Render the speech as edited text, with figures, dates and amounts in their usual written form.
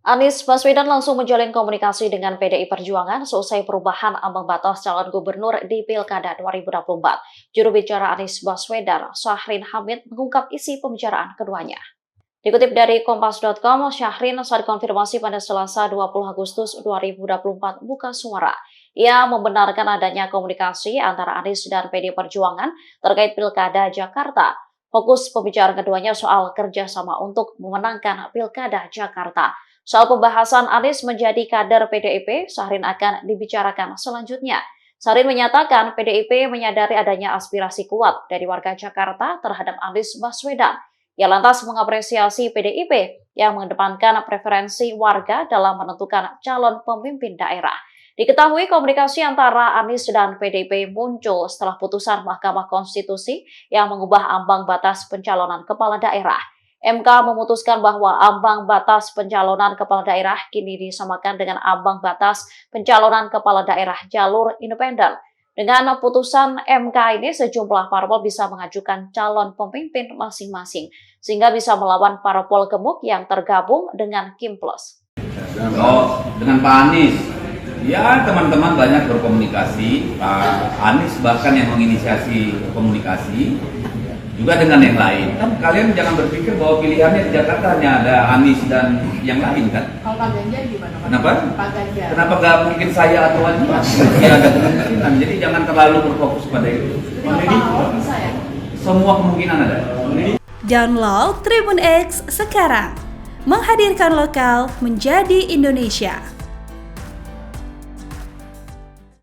Anies Baswedan langsung menjalin komunikasi dengan PDI Perjuangan seusai perubahan ambang batas calon gubernur di Pilkada 2024. Juru bicara Anies Baswedan, Syahrin Hamid, mengungkap isi pembicaraan keduanya. Dikutip dari Kompas.com, Syahrin saat konfirmasi pada Selasa 20 Agustus 2024 buka suara. Ia membenarkan adanya komunikasi antara Anies dan PDI Perjuangan terkait Pilkada Jakarta. Fokus pembicaraan keduanya soal kerjasama untuk memenangkan Pilkada Jakarta. Soal pembahasan Anies menjadi kader PDIP, Syahrin akan dibicarakan selanjutnya. Syahrin menyatakan PDIP menyadari adanya aspirasi kuat dari warga Jakarta terhadap Anies Baswedan. Ia lantas mengapresiasi PDIP yang mengedepankan preferensi warga dalam menentukan calon pemimpin daerah. Diketahui komunikasi antara Anies dan PDIP muncul setelah putusan Mahkamah Konstitusi yang mengubah ambang batas pencalonan kepala daerah. MK memutuskan bahwa ambang batas pencalonan kepala daerah kini disamakan dengan ambang batas pencalonan kepala daerah jalur independen. Dengan putusan MK ini, sejumlah parpol bisa mengajukan calon pemimpin masing-masing, sehingga bisa melawan parpol gemuk yang tergabung dengan Kim Plus. Dengan Pak Anies, ya teman-teman banyak berkomunikasi, Pak Anies bahkan yang menginisiasi komunikasi, juga dengan yang lain. Kan kalian jangan berpikir bahwa pilihannya di Jakarta hanya ada Anies dan yang lain kan? Kalau Pak Ganjar gimana? Kenapa? Pak Ganjar. Kenapa gak mungkin saya atau Anies? Ya ada kemungkinan. Jadi jangan terlalu berfokus pada itu. Bisa ya? Semua kemungkinan ada. Download Tribun X sekarang. Menghadirkan lokal menjadi Indonesia.